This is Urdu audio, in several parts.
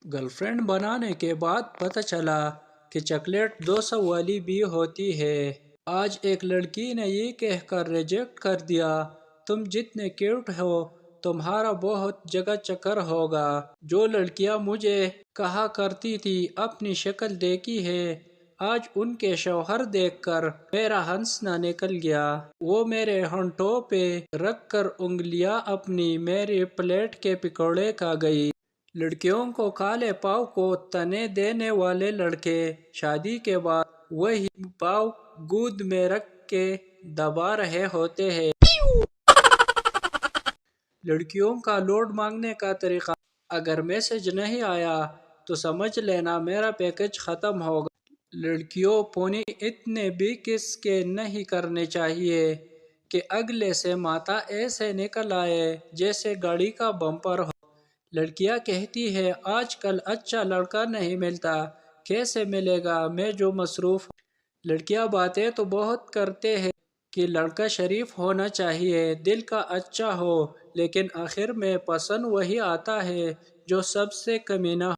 گرل فرینڈ بنانے کے بعد پتہ چلا کہ چاکلیٹ 200 والی بھی ہوتی ہے۔ آج ایک لڑکی نے یہ کہہ کر ریجیکٹ کر دیا، تم جتنے کیوٹ ہو تمہارا بہت جگہ چکر ہوگا۔ جو لڑکیاں مجھے کہا کرتی تھی اپنی شکل دیکھی ہے، آج ان کے شوہر دیکھ کر میرا ہنسنا نکل گیا۔ وہ میرے ہونٹوں پہ رکھ کر انگلیاں اپنی میری پلیٹ کے پکوڑے کھا گئی۔ لڑکیوں کو کالے پاؤں کو تنے دینے والے لڑکے شادی کے بعد وہی پاؤں گود میں رکھ کے دبا رہے ہوتے ہیں۔ لڑکیوں کا لوڈ مانگنے کا طریقہ: اگر میسج نہیں آیا تو سمجھ لینا میرا پیکج ختم ہوگا۔ لڑکیوں پونی اتنے بھی کس کے نہیں کرنے چاہیے کہ اگلے سے ماتھا ایسے نکل آئے جیسے گاڑی کا بمپر ہو۔ لڑکیاں کہتی ہیں آج کل اچھا لڑکا نہیں ملتا، کیسے ملے گا میں جو مصروف ہوں۔ لڑکیاں باتیں تو بہت کرتے ہیں کہ لڑکا شریف ہونا چاہیے، دل کا اچھا ہو، لیکن آخر میں پسند وہی آتا ہے جو سب سے کمینہ ہو۔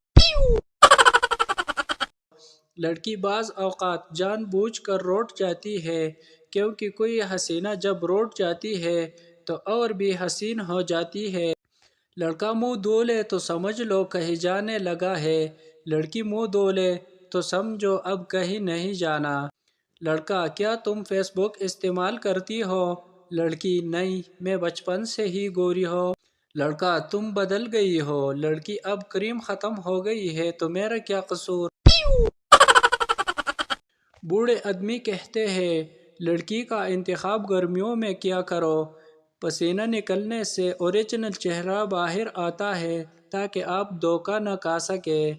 لڑکی بعض اوقات جان بوجھ کر روٹھ جاتی ہے کیونکہ کوئی حسینہ جب روٹھ جاتی ہے تو اور بھی حسین ہو جاتی ہے۔ لڑکا منہ دھولے تو سمجھ لو کہیں جانے لگا ہے، لڑکی منہ دھولے تو سمجھو اب کہیں نہیں جانا۔ لڑکا: کیا تم فیس بک استعمال کرتی ہو؟ لڑکی: نہیں، میں بچپن سے ہی گوری ہوں۔ لڑکا: تم بدل گئی ہو۔ لڑکی: اب کریم ختم ہو گئی ہے تو میرا کیا قصور؟ بوڑھے آدمی کہتے ہیں لڑکی کا انتخاب گرمیوں میں کیا کرو، پسینہ نکلنے سے اوریجنل چہرہ باہر آتا ہے تاکہ آپ دھوکہ نہ کھا سکیں۔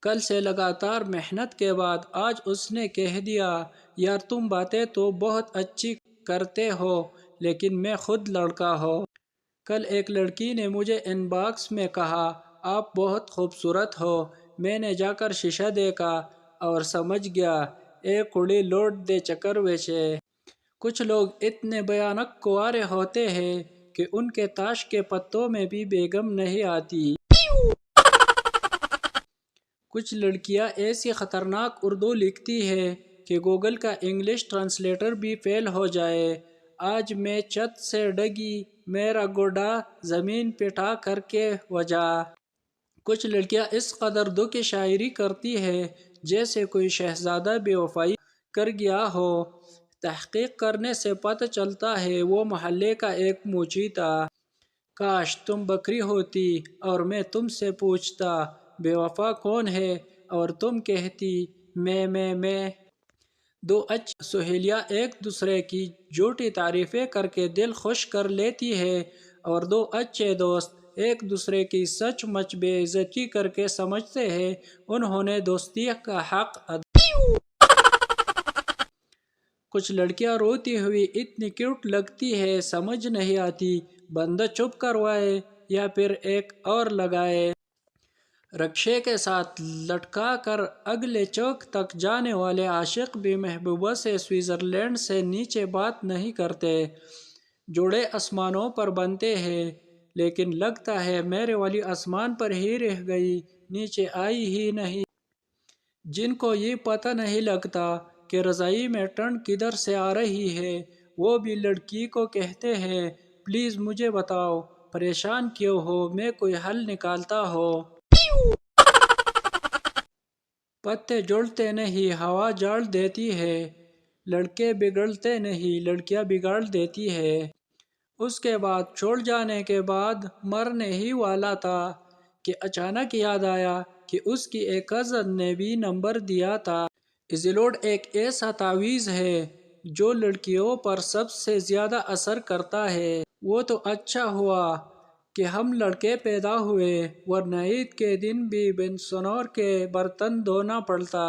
کل سے لگاتار محنت کے بعد آج اس نے کہہ دیا یار تم باتیں تو بہت اچھی کرتے ہو لیکن میں خود لڑکا ہوں۔ کل ایک لڑکی نے مجھے ان باکس میں کہا آپ بہت خوبصورت ہو۔ میں نے جا کر شیشہ دیکھا اور سمجھ گیا اے کڑی لوٹ دے چکر ویچے۔ کچھ لوگ اتنے بھیانک کنوارے ہوتے ہیں کہ ان کے تاش کے پتوں میں بھی بیگم نہیں آتی۔ کچھ لڑکیاں ایسی خطرناک اردو لکھتی ہیں کہ گوگل کا انگلش ٹرانسلیٹر بھی فیل ہو جائے۔ آج میں چھت سے ڈگی میرا گوڈا زمین پہ ٹا کر کے وجا۔ کچھ لڑکیاں اس قدر دکھی شاعری کرتی ہیں جیسے کوئی شہزادہ بے وفائی کر گیا ہو۔ تحقیق کرنے سے پتہ چلتا ہے وہ محلے کا ایک موچی تھا۔ کاش تم بکری ہوتی اور میں تم سے پوچھتا بے وفا کون ہے اور تم کہتی میں۔ دو اچھی سہیلیاں ایک دوسرے کی جھوٹی تعریفیں کر کے دل خوش کر لیتی ہیں اور دو اچھے دوست ایک دوسرے کی سچ مچ بے عزتی کر کے سمجھتے ہیں انہوں نے دوستی کا حق ادا۔ کچھ لڑکیاں روتی ہوئی اتنی کیوٹ لگتی ہے سمجھ نہیں آتی بندہ چپ کروائے یا پھر ایک اور لگائے۔ رکشے کے ساتھ لٹکا کر اگلے چوک تک جانے والے عاشق بھی محبوبہ سے سوئٹزرلینڈ سے نیچے بات نہیں کرتے۔ جوڑے آسمانوں پر بنتے ہیں لیکن لگتا ہے میرے والی آسمان پر ہی رہ گئی، نیچے آئی ہی نہیں۔ جن کو یہ پتہ نہیں لگتا کہ رضائی میں ٹھنڈ کدھر سے آ رہی ہے وہ بھی لڑکی کو کہتے ہیں پلیز مجھے بتاؤ پریشان کیوں ہو، میں کوئی حل نکالتا ہوں۔ پتے جھڑتے نہیں ہوا جھاڑ دیتی ہے، لڑکے بگڑتے نہیں لڑکیاں بگاڑ دیتی ہے۔ اس کے بعد چھوڑ جانے کے بعد مرنے ہی والا تھا کہ اچانک یاد آیا کہ اس کی ایک کزن نے بھی نمبر دیا تھا۔ ایزیلوڈ ایک ایسا تعویذ ہے جو لڑکیوں پر سب سے زیادہ اثر کرتا ہے۔ وہ تو اچھا ہوا کہ ہم لڑکے پیدا ہوئے ورنہ عید کے دن بھی بنسنور کے برتن دھونا پڑتا۔